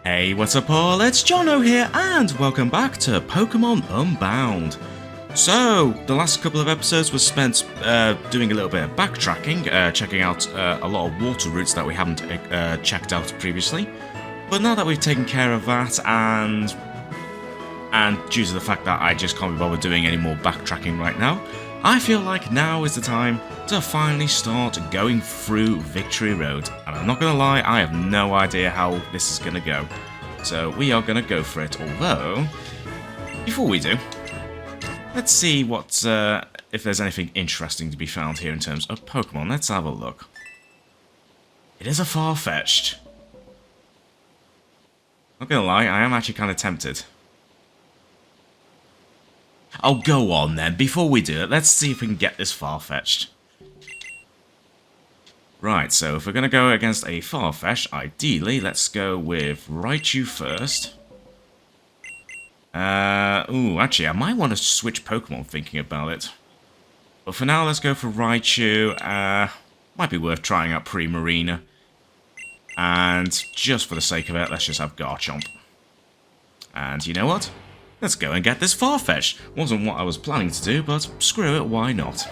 Hey, what's up all? It's Jono here and welcome back to Pokémon Unbound. So, the last couple of episodes was spent doing a little bit of backtracking, checking out a lot of water routes that we haven't checked out previously. But now that we've taken care of that and due to the fact that I just can't be bothered doing any more backtracking right now, I feel like now is the time to finally start going through Victory Road. And I'm not going to lie, I have no idea how this is going to go. So we are going to go for it, although, before we do, let's see what if there's anything interesting to be found here in terms of Pokemon. Let's have a look. It is a far-fetched. Not going to lie, I am actually kind of tempted. Oh, go on then. Before we do it, let's see if we can get this far-fetched. Right, so if we're going to go against a far-fetched, ideally, let's go with Raichu first. Ooh, actually, I might want to switch Pokemon thinking about it. But for now, let's go for Raichu. Might be worth trying out Primarina. And just for the sake of it, let's just have Garchomp. And you know what? Let's go and get this Farfetch'd. Wasn't what I was planning to do, but screw it, why not?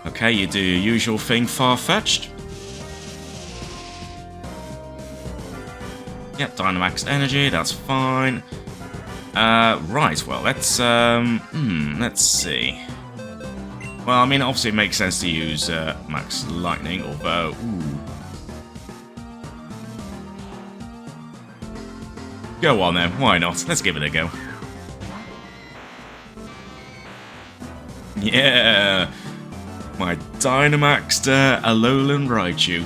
Okay, you do your usual thing, Farfetch'd. Yep, Dynamax Energy, that's fine. Right, well, let's see. Well, I mean, obviously it makes sense to use Max Lightning, although... Ooh. Go on then, why not? Let's give it a go. Yeah! My Dynamaxed Alolan Raichu.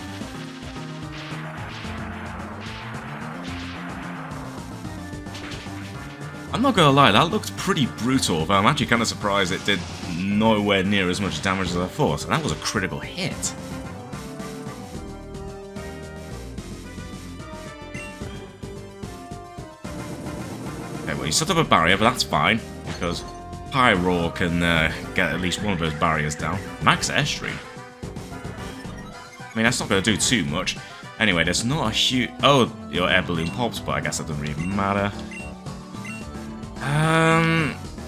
I'm not gonna lie, that looked pretty brutal, but I'm actually kind of surprised it did nowhere near as much damage as I thought. So that was a critical hit. Okay, well, you set up a barrier, but that's fine, because Pyroar can get at least one of those barriers down. Max Airstream. I mean, that's not going to do too much. Anyway, there's not a huge... Oh, your air balloon pops, but I guess that doesn't really matter.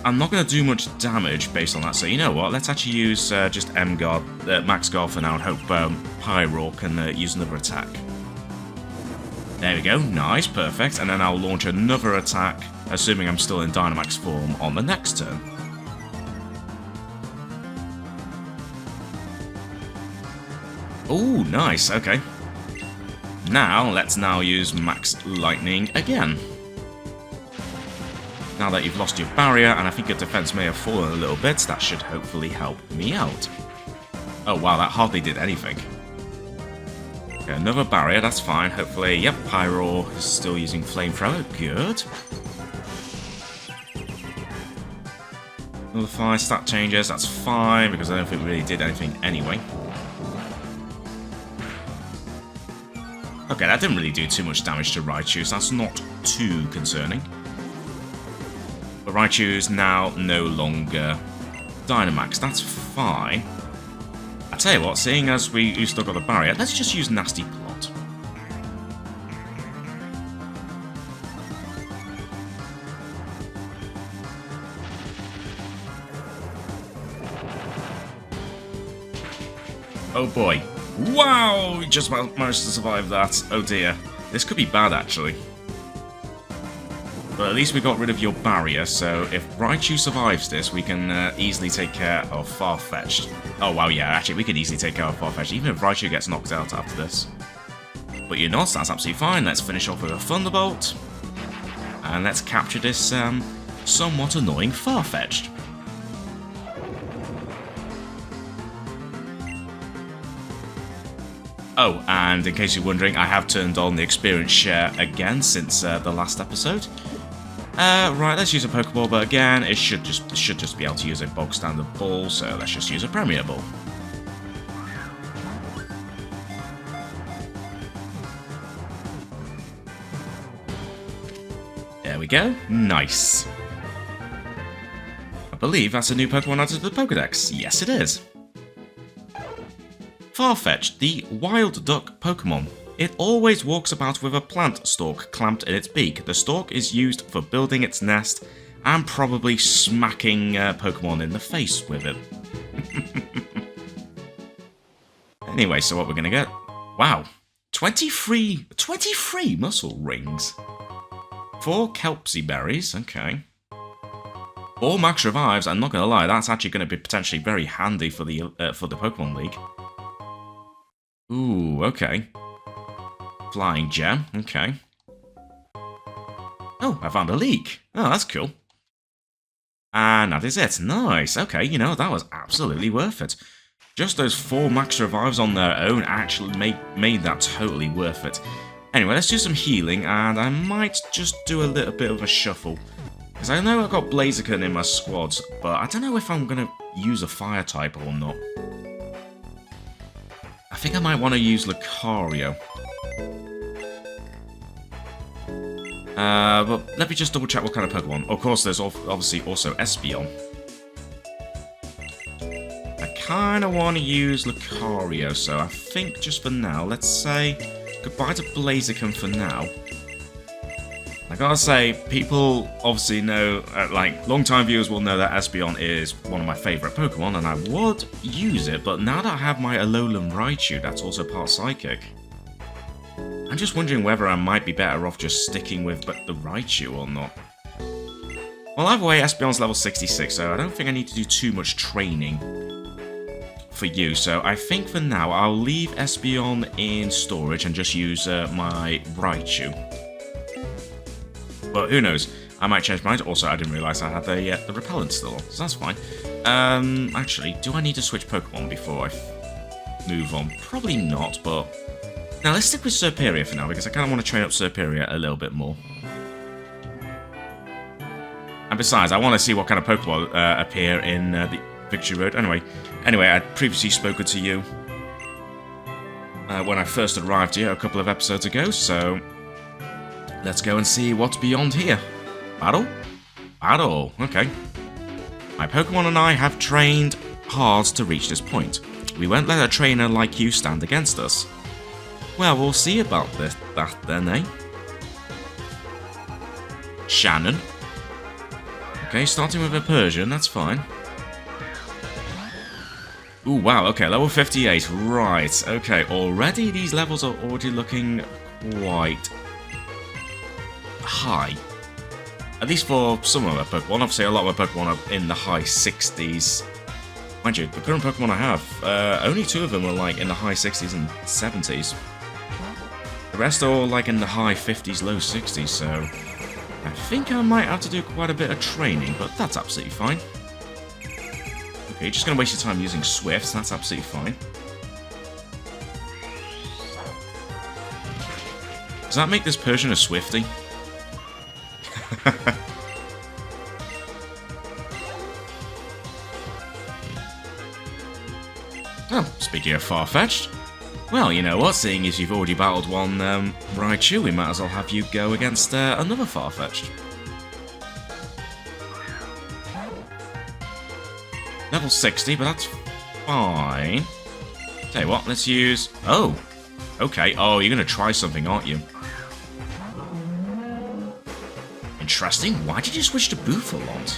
I'm not going to do much damage based on that, so you know what? Let's actually use just Max Guard for now and hope Pyroar can use another attack. There we go, nice, perfect. And then I'll launch another attack, assuming I'm still in Dynamax form, on the next turn. Oh, nice, okay. Now, let's use Max Lightning again. Now that you've lost your barrier, and I think your defense may have fallen a little bit, that should hopefully help me out. Oh wow, that hardly did anything. Okay, another barrier, that's fine. Hopefully, yep, Pyroar is still using Flamethrower, good. Another 5 stat changes, that's fine, because I don't think we really did anything anyway. Okay, that didn't really do too much damage to Raichu, so that's not too concerning. But Raichu's now no longer Dynamax, that's fine. I tell you what, seeing as we've still got the barrier, let's just use Nasty Plot. Oh boy. Wow! We just managed to survive that. Oh dear. This could be bad, actually. But at least we got rid of your barrier, so if Raichu survives this, we can easily take care of Farfetch'd. Oh wow, yeah, actually, we can easily take care of Farfetch'd, even if Raichu gets knocked out after this. But you're not, so that's absolutely fine. Let's finish off with a Thunderbolt. And let's capture this somewhat annoying Farfetch'd. Oh, and in case you're wondering, I have turned on the experience share again since the last episode. Right, let's use a Pokeball, but again, it should just be able to use a bog standard ball, so let's just use a Premier Ball. There we go. Nice. I believe that's a new Pokemon added to the Pokedex. Yes, it is. Farfetch'd, the wild duck Pokemon. It always walks about with a plant stalk clamped in its beak. The stalk is used for building its nest and probably smacking Pokemon in the face with it. Anyway, so what we're gonna get? Wow, 23 muscle rings. 4 Kelpsy berries, okay. 4 max revives. I'm not gonna lie, that's actually gonna be potentially very handy for the Pokemon League. Ooh, okay. Flying gem, okay. Oh, I found a leak. Oh, that's cool. And that is it. Nice. Okay, you know, that was absolutely worth it. Just those 4 max revives on their own actually made that totally worth it. Anyway, let's do some healing, and I might just do a little bit of a shuffle. Because I know I've got Blaziken in my squad, but I don't know if I'm going to use a fire type or not. I think I might want to use Lucario. But let me just double check what kind of Pokemon. Of course, there's obviously also Espeon. I kind of want to use Lucario, so I think just for now, let's say goodbye to Blaziken for now. I gotta say, people obviously know, like, long-time viewers will know that Espeon is one of my favourite Pokemon, and I would use it, but now that I have my Alolan Raichu, that's also part Psychic, I'm just wondering whether I might be better off just sticking with the Raichu or not. Well, either way, Espeon's level 66, so I don't think I need to do too much training for you, so I think for now I'll leave Espeon in storage and just use my Raichu. But who knows, I might change my mind. Also, I didn't realise I had the repellent still on, so that's fine. Actually, do I need to switch Pokemon before I move on? Probably not, but... Now, let's stick with Serperior for now, because I kind of want to train up Serperior a little bit more. And besides, I want to see what kind of Pokemon appear in the Victory Road. Anyway, I'd previously spoken to you when I first arrived here a couple of episodes ago, so... Let's go and see what's beyond here. Battle? Battle, okay. My Pokemon and I have trained hard to reach this point. We won't let a trainer like you stand against us. Well, we'll see about that then, eh? Shannon. Okay, starting with a Persian, that's fine. Ooh, wow, okay, level 58, right. Okay, already these levels are already looking quite... high. At least for some of my Pokemon. Obviously, a lot of my Pokemon are in the high 60s. Mind you, the current Pokemon I have, only 2 of them are like in the high 60s and 70s. The rest are all like in the high 50s, low 60s, so I think I might have to do quite a bit of training, but that's absolutely fine. Okay, you're just going to waste your time using Swifts, that's absolutely fine. Does that make this Persian a Swiftie? Oh, speaking of Farfetch'd, well, you know what, seeing as you've already battled one Raichu, we might as well have you go against another Farfetch'd. Level 60, but that's fine. Tell you what, let's use... Oh, okay. Oh, you're going to try something, aren't you? Interesting. Why did you switch to Bouffalont?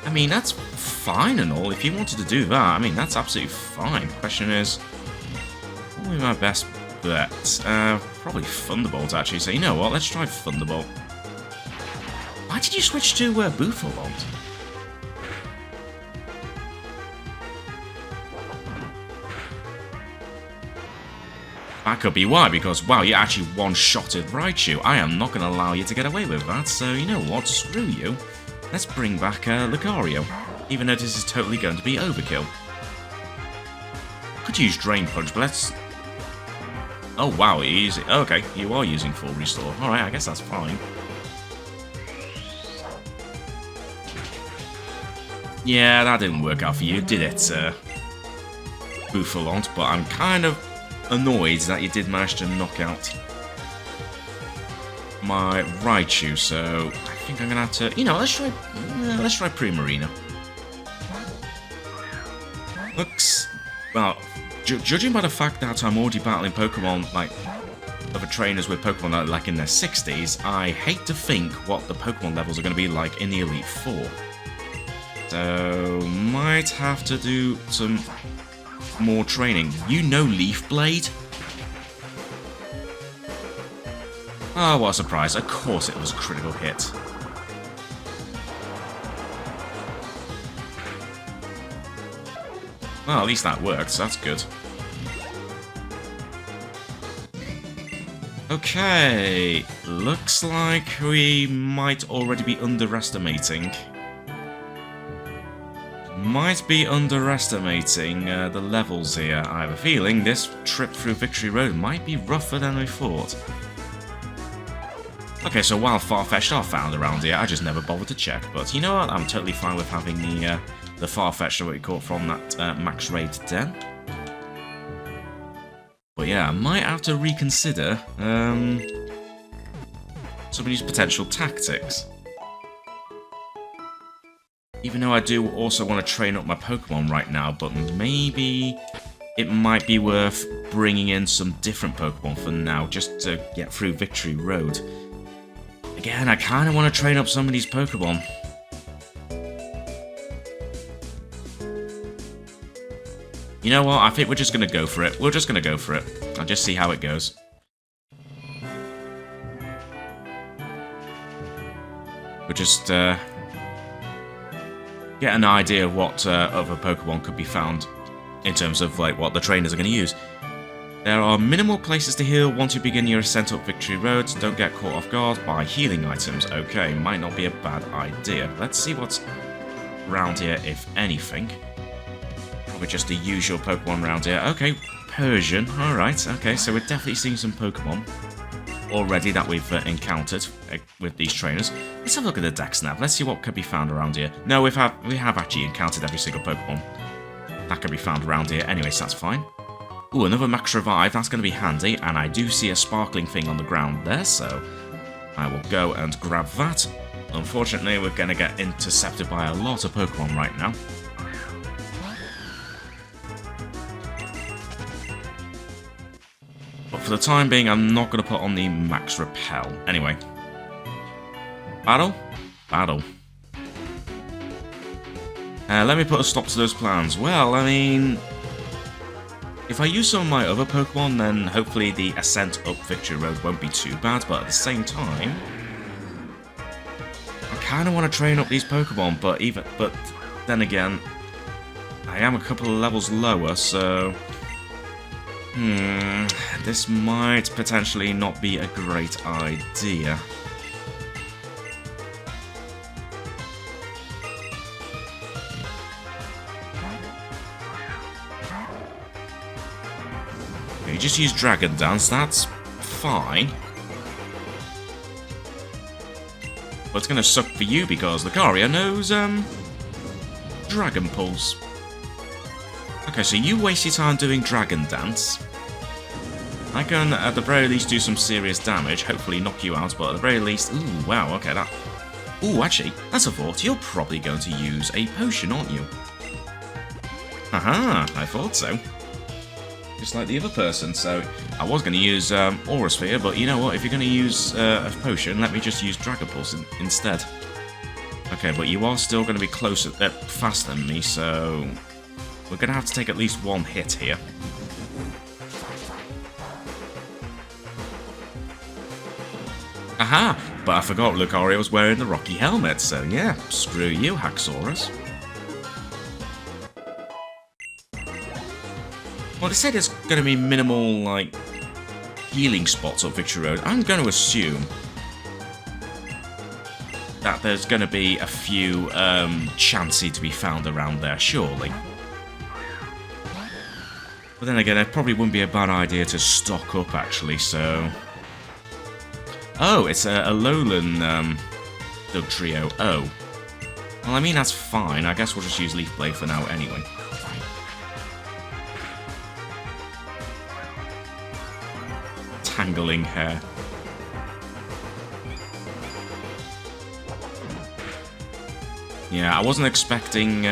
I mean, that's fine and all. If you wanted to do that, I mean, that's absolutely fine. The question is, probably my best bet. Probably Thunderbolt, actually. So, you know what? Let's try Thunderbolt. Why did you switch to Bouffalont? That could be why, because, wow, you actually one-shotted Raichu. I am not going to allow you to get away with that, so you know what, screw you. Let's bring back Lucario, even though this is totally going to be overkill. Could use Drain Punch, but let's... Oh, wow, okay, you are using full restore. Alright, I guess that's fine. Yeah, that didn't work out for you, did it, Bouffalont? But I'm kind of annoyed that you did manage to knock out my Raichu, so I think I'm gonna have to... You know, let's try Primarina. Looks... Well, judging by the fact that I'm already battling Pokemon, like, other trainers with Pokemon that are, like, in their 60s, I hate to think what the Pokemon levels are going to be like in the Elite Four. So, might have to do some more training. You know Leaf Blade? Oh, what a surprise. Of course it was a critical hit. Well, at least that works. That's good. Okay. Looks like we might already be underestimating. Might be underestimating the levels here. I have a feeling this trip through Victory Road might be rougher than we thought. Okay, so while Farfetch'd are found around here, I just never bothered to check. But you know what? I'm totally fine with having the Farfetch'd that we caught from that Max Raid Den. But yeah, I might have to reconsider some of these potential tactics. Even though I do also want to train up my Pokemon right now, but maybe it might be worth bringing in some different Pokemon for now, just to get through Victory Road. Again, I kind of want to train up some of these Pokemon. You know what? I think we're just going to go for it. We're just going to go for it. I'll just see how it goes. We'll just get an idea of what other Pokemon could be found in terms of like what the trainers are going to use. There are minimal places to heal once you begin your ascent up Victory Road. Don't get caught off guard by healing items. Okay, might not be a bad idea. Let's see what's around here, if anything. Probably just the usual Pokemon around here. Okay, Persian. Alright, okay, so we're definitely seeing some Pokemon already that we've encountered with these trainers. Let's have a look at the Dex Nav. Let's see what could be found around here. No, we have actually encountered every single Pokemon that can be found around here. Anyway, so that's fine. Ooh, another Max Revive. That's going to be handy. And I do see a sparkling thing on the ground there, so I will go and grab that. Unfortunately, we're going to get intercepted by a lot of Pokemon right now. But for the time being, I'm not going to put on the Max Repel. Anyway. Battle? Battle. Let me put a stop to those plans. Well, I mean... if I use some of my other Pokemon, then hopefully the ascent up Victory Road won't be too bad, but at the same time... I kind of want to train up these Pokemon, but then again... I am a couple of levels lower, so... this might potentially not be a great idea. You just use Dragon Dance, that's fine. But it's gonna suck for you because Lucario knows, Dragon Pulse. Okay, so you waste your time doing Dragon Dance. I can, at the very least, do some serious damage, hopefully knock you out, but at the very least... Ooh, wow, okay, that... Ooh, actually, that's a thought. You're probably going to use a potion, aren't you? Haha, I thought so. Just like the other person, so I was going to use Aura Sphere, but you know what, if you're going to use a potion, let me just use Dragon Pulse instead. Okay, but you are still going to be closer, faster than me, so we're going to have to take at least one hit here. Aha! But I forgot Lucario was wearing the Rocky helmet, so yeah, screw you, Haxorus. Well, they said there's going to be minimal, like, healing spots up Victory Road. I'm going to assume that there's going to be a few Chansey to be found around there, surely. But then again, it probably wouldn't be a bad idea to stock up, actually, so... Oh, it's a Alolan Dugtrio. Oh. Well, I mean, that's fine. I guess we'll just use Leaf Blade for now anyway. Tangling hair. Yeah, I wasn't expecting...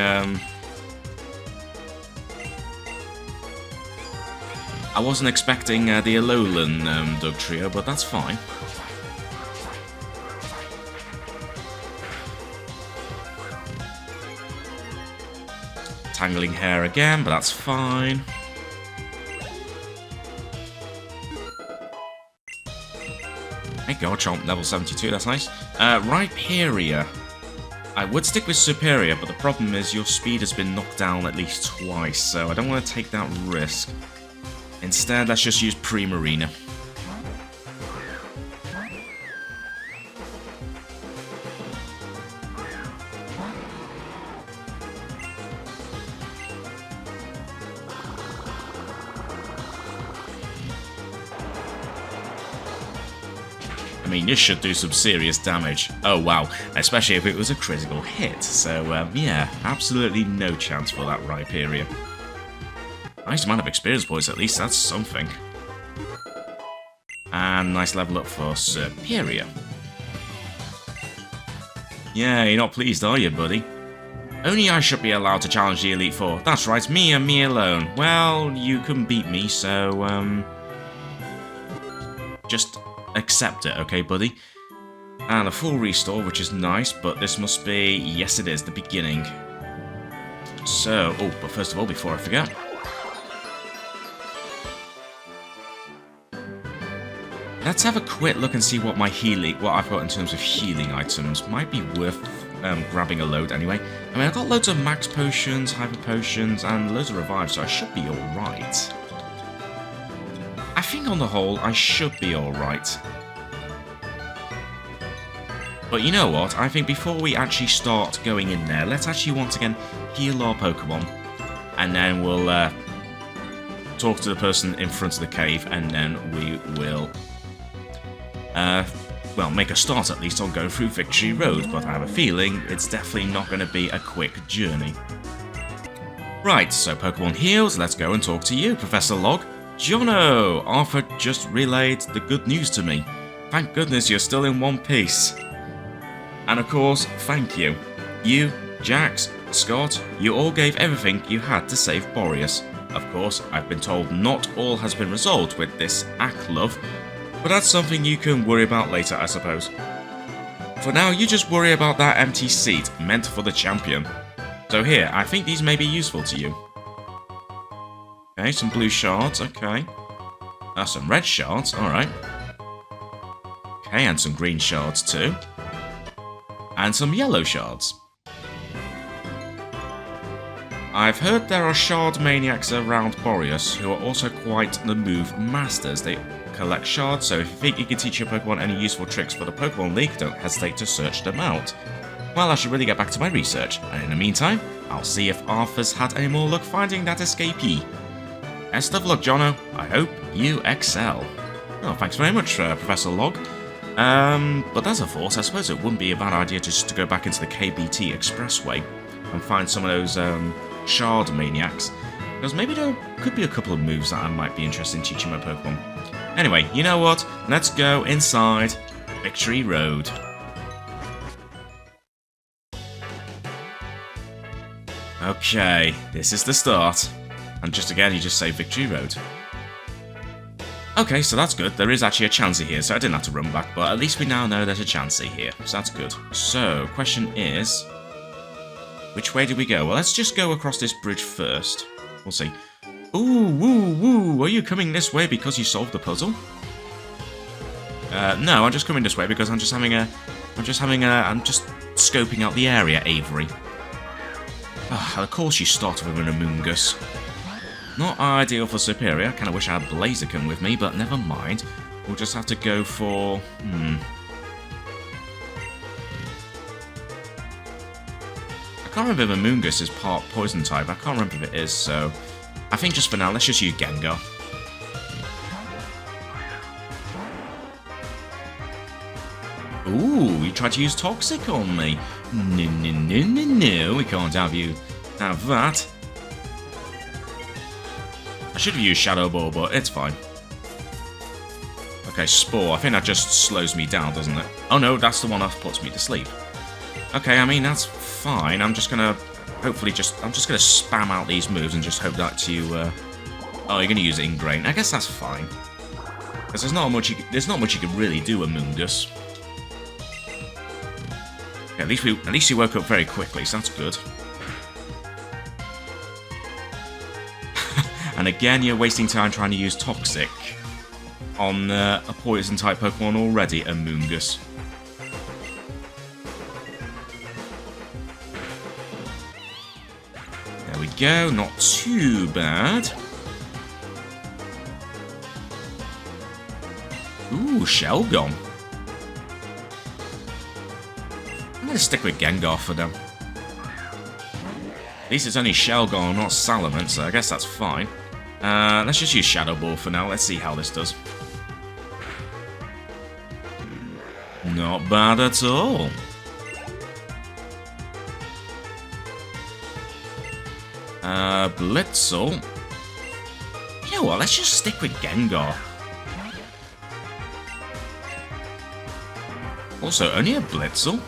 I wasn't expecting the Alolan Dugtrio, but that's fine. Tangling hair again, but that's fine. Hey, Garchomp, level 72, that's nice. Rhyperior. I would stick with Superior, but the problem is your speed has been knocked down at least twice, so I don't want to take that risk. Instead, let's just use Primarina. I mean, this should do some serious damage. Oh wow, especially if it was a critical hit. So yeah, absolutely no chance for that Rhyperior. Nice amount of experience points, at least that's something. And nice level up for Superior. Yeah, you're not pleased, are you, buddy? Only I should be allowed to challenge the Elite Four. That's right, me and me alone. Well, you couldn't beat me, so just accept it, okay, buddy? And a full restore, which is nice, but this must be... Yes, it is, the beginning. So, oh, but first of all, before I forget... Let's have a quick look and see what my what I've got in terms of healing items. Might be worth grabbing a load anyway. I mean, I've got loads of max potions, hyper potions, and loads of revives, so I should be alright. I think on the whole, I should be alright. But you know what? I think before we actually start going in there, let's actually once again heal our Pokemon. And then we'll talk to the person in front of the cave, and then we will... well, make a start at least on going through Victory Road, but I have a feeling it's definitely not going to be a quick journey. Right, so Pokemon heals, let's go and talk to you, Professor Log. Jono! Arthur just relayed the good news to me. Thank goodness you're still in one piece. And of course, thank you. You, Jax, Scott, you all gave everything you had to save Boreas. Of course, I've been told not all has been resolved with this Aklov, but that's something you can worry about later, I suppose. For now, you just worry about that empty seat meant for the champion. So here, I think these may be useful to you. Okay, some blue shards, okay. Some red shards, alright. Okay, and some green shards too. And some yellow shards. I've heard there are shard maniacs around Boreas who are also quite the move masters. They collect shards, so if you think you can teach your Pokemon any useful tricks for the Pokemon League, don't hesitate to search them out. Well, I should really get back to my research, and in the meantime, I'll see if Arthur's had any more luck finding that escapee. Best of luck, Jono. I hope you excel. Oh, thanks very much, Professor Log. But as a force, I suppose it wouldn't be a bad idea just to go back into the KBT Expressway and find some of those shard maniacs, because maybe there could be a couple of moves that I might be interested in teaching my Pokemon. Anyway, you know what? Let's go inside Victory Road. Okay, this is the start. And just again, you just say Victory Road. Okay, so that's good. There is actually a Chansey here, so I didn't have to run back, but at least we now know there's a Chansey here, so that's good. So, question is... which way do we go? Well, let's just go across this bridge first. We'll see. Ooh, woo, woo, are you coming this way because you solved the puzzle? No, I'm just coming this way because I'm just scoping out the area, Avery. Of course you started with an Amoonguss. Not ideal for Superior, kinda wish I had Blaziken with me, but never mind. We'll just have to go for... I can't remember if Amoonguss is part poison type, I can't remember if it is, so... I think just for now, let's just use Gengar. Ooh, you tried to use Toxic on me. No, no, no, no, no, we can't have you have that. I should have used Shadow Ball, but it's fine. Okay, Spore, I think that just slows me down, doesn't it? Oh no, that's the one that puts me to sleep. Okay, I mean, that's fine. I'm just gonna hopefully I'm just gonna spam out these moves and just hope that you. Oh, you're gonna use Ingrain. I guess that's fine. Because there's not much you can really do, Amoongus. Yeah, at least you woke up very quickly, so that's good. And again, you're wasting time trying to use Toxic on a Poison-type Pokemon already, Amoongus. There we go, not too bad. Ooh, Shelgon. I'm gonna stick with Gengar for now. At least it's only Shelgon, not Salamence, so I guess that's fine. Let's just use Shadow Ball for now. Let's see how this does. Not bad at all. Blitzel. You know what? Let's just stick with Gengar. Also, only a Blitzel?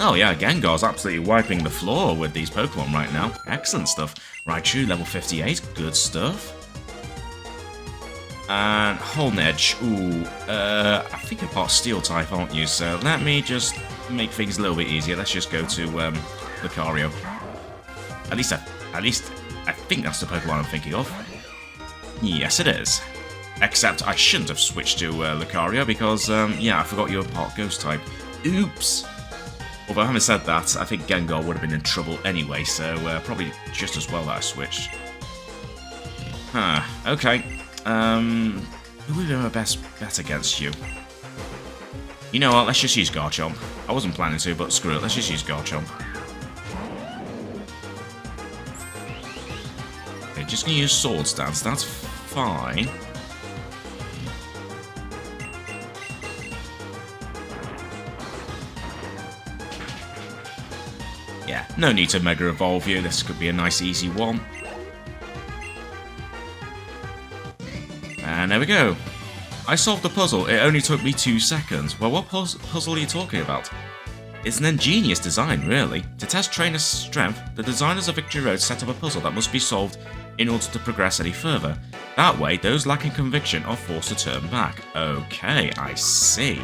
Oh yeah, Gengar's absolutely wiping the floor with these Pokemon right now. Excellent stuff. Raichu, level 58, good stuff. And Holnedge, ooh, I think you're part Steel-type, aren't you? So let me just make things a little bit easier. Let's just go to Lucario. At least I think that's the Pokemon I'm thinking of. Yes, it is. Except I shouldn't have switched to Lucario because, yeah, I forgot you were part Ghost-type. Oops! Although, having said that, I think Gengar would have been in trouble anyway, so probably just as well that I switched. Huh, okay. Who would be my best bet against you? You know what, let's just use Garchomp. I wasn't planning to, but screw it, let's just use Garchomp. Okay, just gonna use Sword Stance, that's fine. Yeah, no need to Mega Evolve you, this could be a nice easy one. And there we go. I solved the puzzle, it only took me 2 seconds. Well, what puzzle are you talking about? It's an ingenious design, really. To test trainers' strength, the designers of Victory Road set up a puzzle that must be solved in order to progress any further. That way, those lacking conviction are forced to turn back. Okay, I see.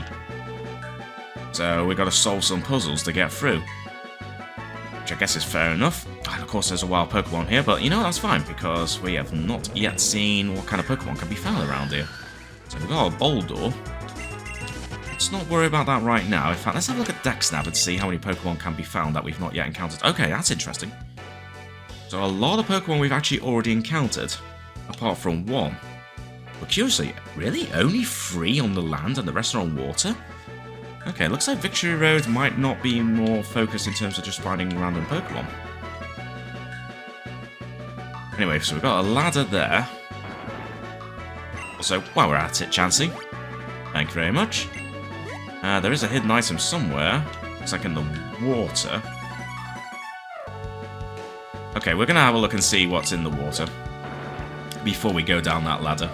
So we gotta solve some puzzles to get through. Which I guess is fair enough. And of course there's a wild Pokemon here, but you know, that's fine, because we have not yet seen what kind of Pokemon can be found around here. So we've got a Boldor. Let's not worry about that right now. In fact, let's have a look at DexNav and see how many Pokemon can be found that we've not yet encountered. Okay, that's interesting. So a lot of Pokemon we've actually already encountered, apart from one. But curiously, really? Only 3 on the land and the rest are on water? Okay, looks like Victory Road might not be more focused in terms of just finding random Pokemon. Anyway, so we've got a ladder there. Also, while we're at it, Chansey, thank you very much. There is a hidden item somewhere. Looks like in the water. Okay, we're gonna have a look and see what's in the water before we go down that ladder.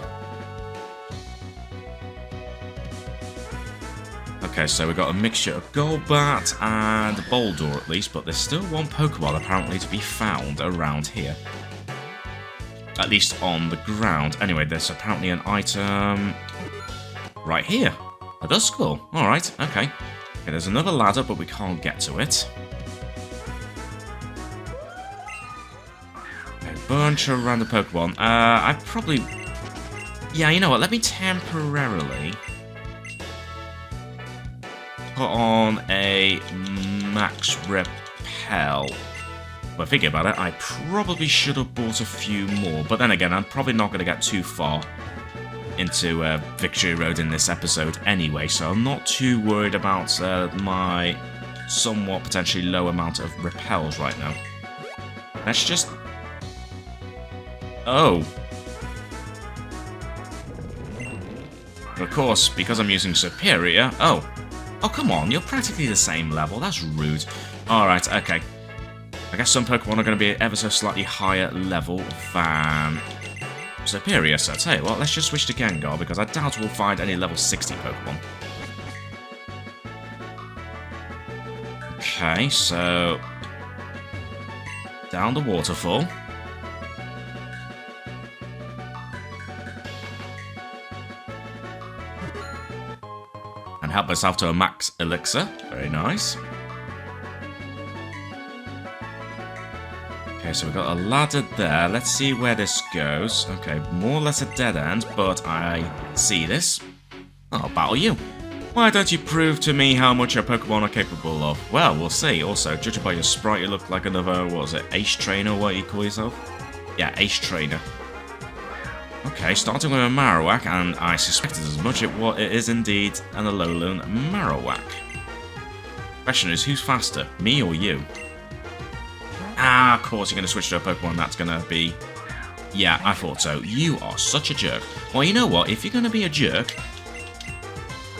Okay, so we've got a mixture of Golbat and Boldor at least, but there's still one Pokemon apparently to be found around here. At least on the ground. Anyway, there's apparently an item right here. A Duskull. Alright, okay. Okay, there's another ladder, but we can't get to it. A bunch of random Pokemon. I probably... Yeah, you know what, let me temporarily put on a Max Repel. But thinking about it, I probably should have bought a few more. But then again, I'm probably not going to get too far into Victory Road in this episode anyway. So I'm not too worried about my somewhat potentially low amount of repels right now. Let's just... Oh. Of course, because I'm using Superior... Oh. Oh, come on, you're practically the same level. That's rude. Alright, okay. I guess some Pokemon are going to be ever so slightly higher level than Superior, so I'll tell you what, let's just switch to Gengar, because I doubt we'll find any level 60 Pokemon. Okay, so down the waterfall. And help myself to a max elixir. Very nice. Okay, so we've got a ladder there. Let's see where this goes. Okay, more or less a dead end, but I see this. I'll battle you. Why don't you prove to me how much your Pokemon are capable of? Well, we'll see. Also, judging by your sprite, you look like another, what was it, Ace Trainer, what you call yourself? Yeah, Ace Trainer. Okay, starting with a Marowak, and I suspected as much it is indeed an Alolan Marowak. Question is, who's faster, me or you? Ah, of course you're going to switch to a Pokemon that's going to be... Yeah, I thought so. You are such a jerk. Well, you know what? If you're going to be a jerk,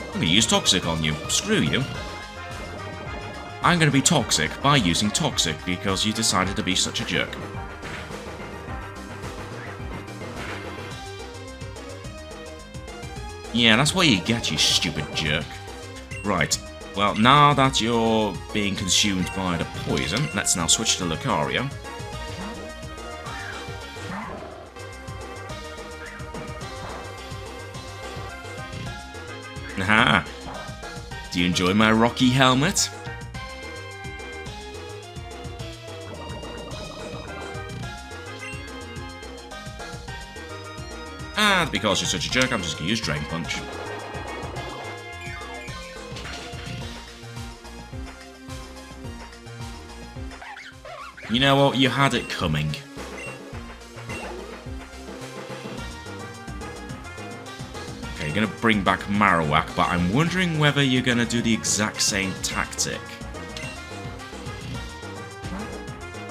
I'm going to use Toxic on you. Screw you. I'm going to be toxic by using Toxic because you decided to be such a jerk. Yeah, that's what you get, you stupid jerk. Right. Well, now that you're being consumed by the poison, let's now switch to Lucario. Aha! Do you enjoy my rocky helmet? And because you're such a jerk, I'm just going to use Drain Punch. You know what? You had it coming. Okay, you're going to bring back Marowak, but I'm wondering whether you're going to do the exact same tactic.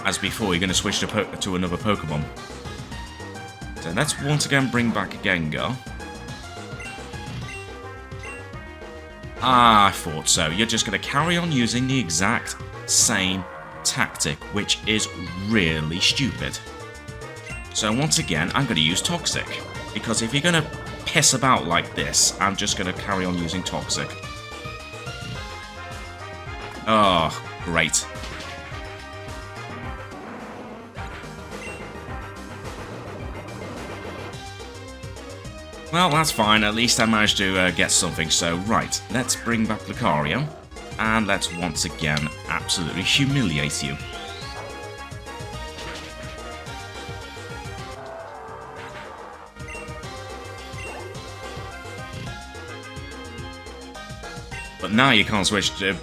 As before, you're going to switch to another Pokemon. So let's once again bring back Gengar. Ah, I thought so. You're just going to carry on using the exact same tactic, which is really stupid. So once again, I'm going to use Toxic. Because if you're going to piss about like this, I'm just going to carry on using Toxic. Oh, great. Well, that's fine. At least I managed to get something. So, right. Let's bring back Lucario. And let's once again absolutely humiliate you. But now you can't switch up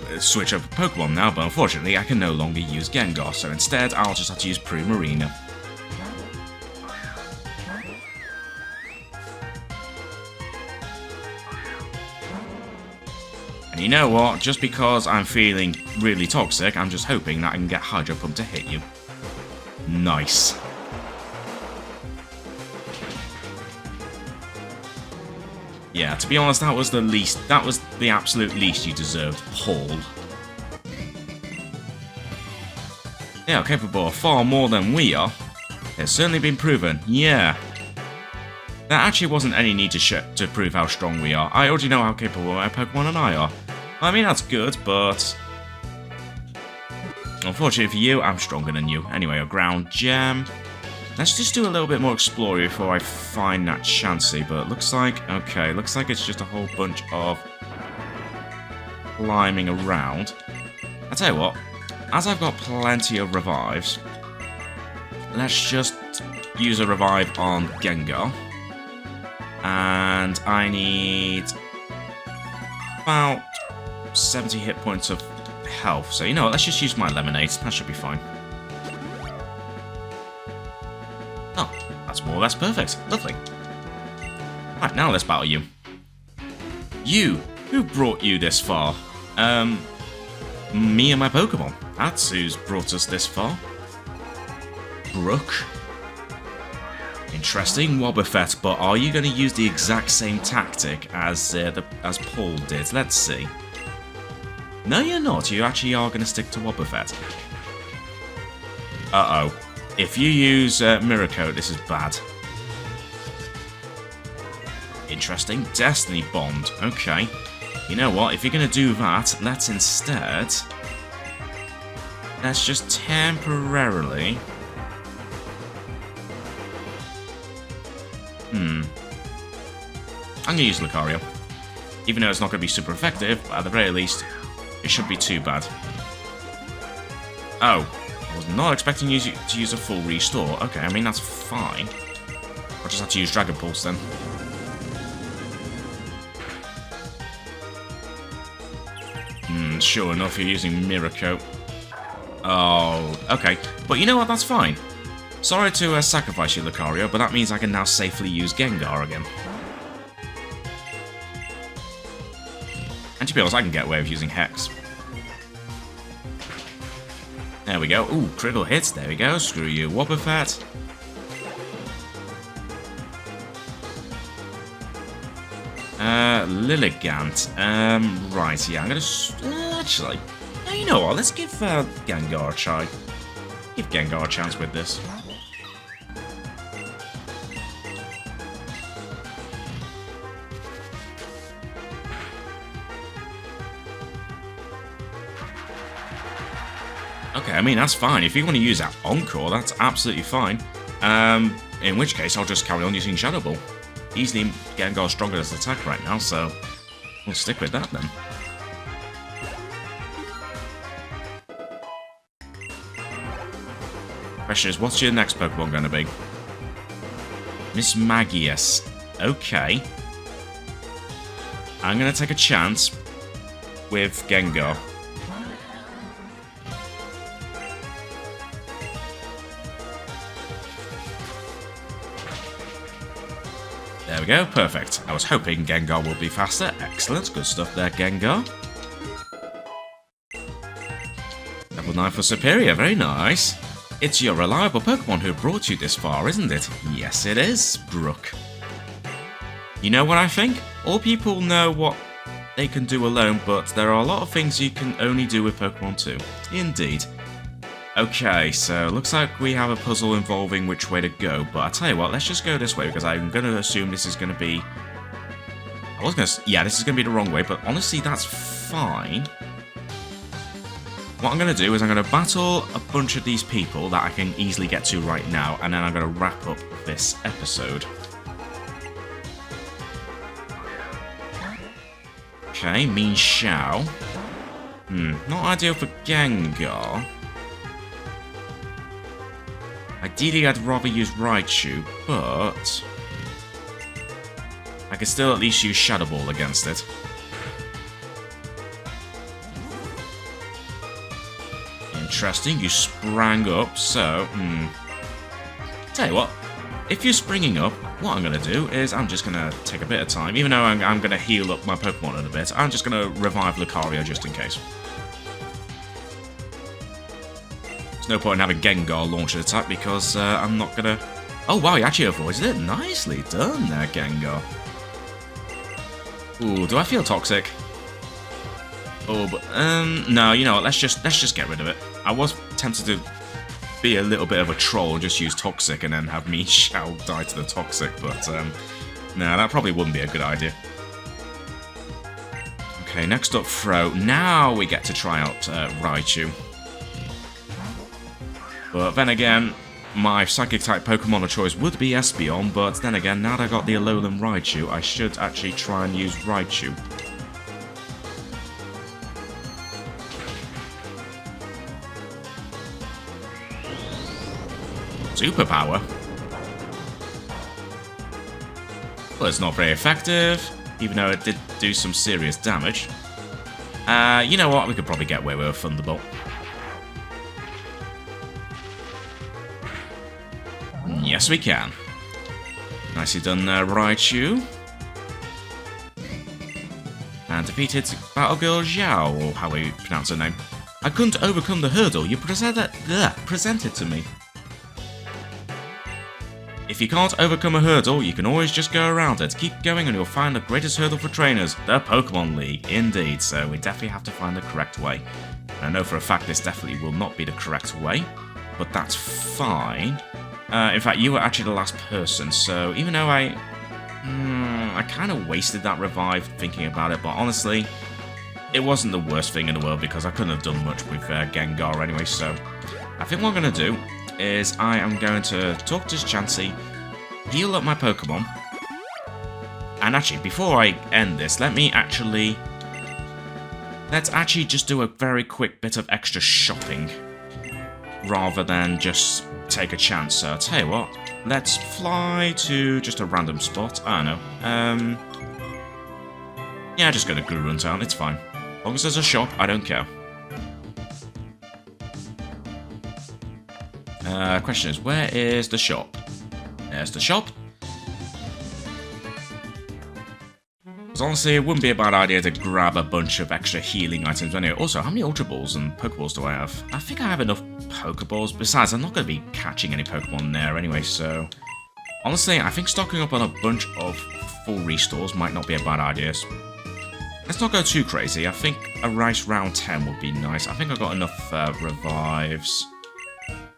Pokemon now, but unfortunately I can no longer use Gengar, so instead I'll just have to use Primarina. And you know what? Just because I'm feeling really toxic, I'm just hoping that I can get Hydro Pump to hit you. Nice. Yeah, to be honest, that was the absolute least you deserved, Paul. They are capable of far more than we are. It's certainly been proven, yeah. There actually wasn't any need to prove how strong we are. I already know how capable my Pokemon and I are. I mean, that's good, but... unfortunately for you, I'm stronger than you. Anyway, a Ground Gem. Let's just do a little bit more exploring before I find that Chansey, but looks like... okay, looks like it's just a whole bunch of climbing around. I'll tell you what, as I've got plenty of revives, let's just use a revive on Gengar. And I need about 70 hit points of health. So, you know what, let's just use my Lemonade. That should be fine. Oh, that's more or less perfect. Lovely. Right, now let's battle you. You! Who brought you this far? Me and my Pokemon. That's who's brought us this far. Brooke. Interesting, Wobbuffet, but are you going to use the exact same tactic as Paul did? Let's see. No, you're not. You actually are going to stick to Wobbuffet. Uh-oh. If you use Mirror Coat, this is bad. Interesting. Destiny Bond. Okay. You know what? If you're going to do that, let's instead Let's just temporarily... I'm going to use Lucario. Even though it's not going to be super effective, but at the very least, it shouldn't be too bad. Oh, I was not expecting you to use a full restore. Okay, I mean, that's fine. I'll just have to use Dragon Pulse then. Sure enough, you're using Mirror Coat. Oh, okay. But you know what? That's fine. Sorry to sacrifice you, Lucario, but that means I can now safely use Gengar again. And to be honest, I can get away with using Hex. There we go. Ooh, critical hits. There we go. Screw you, Wobbuffet. Lilligant. Right, yeah, I'm gonna... actually... No, you know what? Let's give Gengar a try. Give Gengar a chance with this. Okay, I mean, that's fine. If you want to use that Encore, that's absolutely fine. In which case, I'll just carry on using Shadow Ball. Easily Gengar's stronger as attack right now, so we'll stick with that then. Question is, what's your next Pokemon going to be? Miss Magius. Okay. I'm going to take a chance with Gengar. There we go, perfect. I was hoping Gengar would be faster. Excellent, good stuff there, Gengar. Level 9 for Superior, very nice. It's your reliable Pokemon who brought you this far, isn't it? Yes, it is, Brooke. You know what I think? All people know what they can do alone, but there are a lot of things you can only do with Pokemon too. Indeed. Okay, so looks like we have a puzzle involving which way to go, but I tell you what, let's just go this way because I'm going to assume this is going to be... yeah, this is going to be the wrong way, but honestly, that's fine. What I'm going to do is I'm going to battle a bunch of these people that I can easily get to right now, and then I'm going to wrap up this episode. Okay, Mean Xiao. Not ideal for Gengar. Ideally, I'd rather use Raichu, but I can still at least use Shadow Ball against it. Interesting, you sprang up, so, Tell you what, if you're springing up, what I'm going to do is I'm just going to take a bit of time, even though I'm going to heal up my Pokemon in a bit, I'm just going to revive Lucario just in case. There's no point in having Gengar launch an attack because I'm not going to... Oh wow, he actually avoided it. Nicely done there, Gengar. Ooh, do I feel toxic? Oh, but no, you know what? Let's just get rid of it. I was tempted to be a little bit of a troll and just use Toxic and then have me Xiao die to the Toxic, but no, that probably wouldn't be a good idea. Okay, next up, Throw. Now we get to try out Raichu. But then again, my Psychic-type Pokemon of choice would be Espeon, but then again, now that I got the Alolan Raichu, I should actually try and use Raichu. Superpower? Well, it's not very effective, even though it did do some serious damage. You know what? We could probably get away with a Thunderbolt. Yes, we can. Nicely done there, Raichu. And defeated Battle Girl Xiao, or how we pronounce her name. I couldn't overcome the hurdle you presented to me. If you can't overcome a hurdle, you can always just go around it. Keep going and you'll find the greatest hurdle for trainers, the Pokemon League. Indeed, so we definitely have to find the correct way. And I know for a fact this definitely will not be the correct way, but that's fine. In fact, you were actually the last person, so even though I kind of wasted that revive thinking about it, but honestly, it wasn't the worst thing in the world because I couldn't have done much with Gengar anyway, so I think what I'm going to do is I am going to talk to Chansey, heal up my Pokemon, and actually, before I end this, let's actually just do a very quick bit of extra shopping, rather than just take a chance. So I'll tell you what, let's fly to just a random spot. I don't know. Yeah, just go to Gurun Town, it's fine. As long as there's a shop, I don't care. Question is, where is the shop? There's the shop. Because honestly, it wouldn't be a bad idea to grab a bunch of extra healing items anyway. Also, how many Ultra Balls and Pokeballs do I have? I think I have enough Pokeballs. Besides, I'm not going to be catching any Pokemon there anyway, so... Honestly, I think stocking up on a bunch of full restores might not be a bad idea. Let's not go too crazy. I think a rice round 10 would be nice. I think I've got enough revives.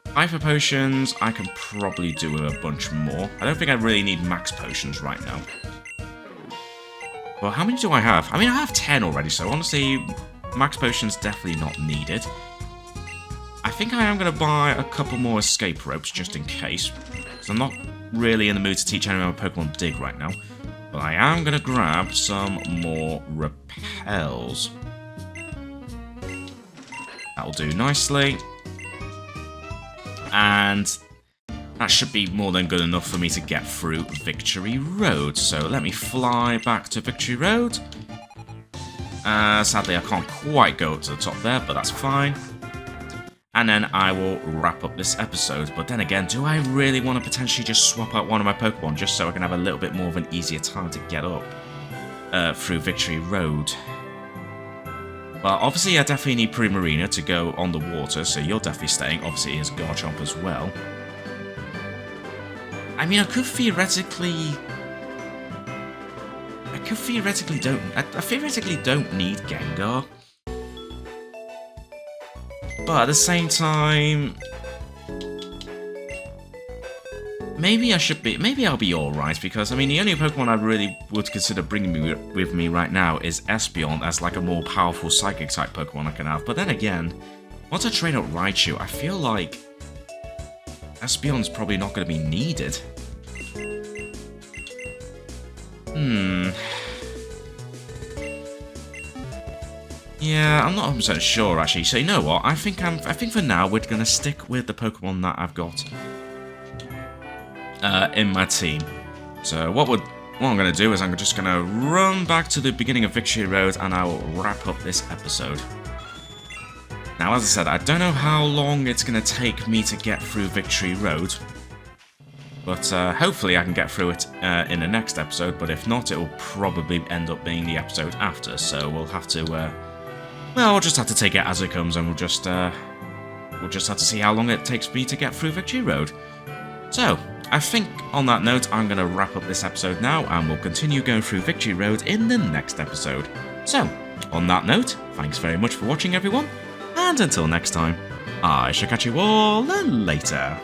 Hyper Potions, I can probably do with a bunch more. I don't think I really need max potions right now. Well, how many do I have? I mean, I have 10 already, so honestly, max potions definitely not needed. I think I am going to buy a couple more escape ropes just in case. Because I'm not really in the mood to teach any of my Pokemon dig right now. But I am going to grab some more repels. That'll do nicely. And that should be more than good enough for me to get through Victory Road. So let me fly back to Victory Road. Sadly, I can't quite go up to the top there, but that's fine. And then I will wrap up this episode. But then again, do I really want to potentially just swap out one of my Pokemon just so I can have a little bit more of an easier time to get up through Victory Road? Well, obviously I definitely need Primarina to go on the water, so you're definitely staying. Obviously, is Garchomp as well. I mean, I theoretically don't need Gengar. But at the same time, maybe I'll be alright, because, I mean, the only Pokemon I really would consider bringing with me right now is Espeon as, like, a more powerful Psychic-type Pokemon I can have. But then again, once I train up Raichu, I feel like Espeon's probably not going to be needed. Yeah, I'm not 100% sure, actually. So, you know what? I think for now, we're going to stick with the Pokemon that I've got in my team. So what I'm going to do is I'm just going to run back to the beginning of Victory Road and I will wrap up this episode. Now, as I said, I don't know how long it's going to take me to get through Victory Road, but hopefully I can get through it in the next episode, but if not, it will probably end up being the episode after, so we'll have to, we'll just have to take it as it comes, and we'll just have to see how long it takes me to get through Victory Road. So, I think on that note, I'm going to wrap up this episode now, and we'll continue going through Victory Road in the next episode. So, on that note, thanks very much for watching, everyone, and until next time, I shall catch you all later.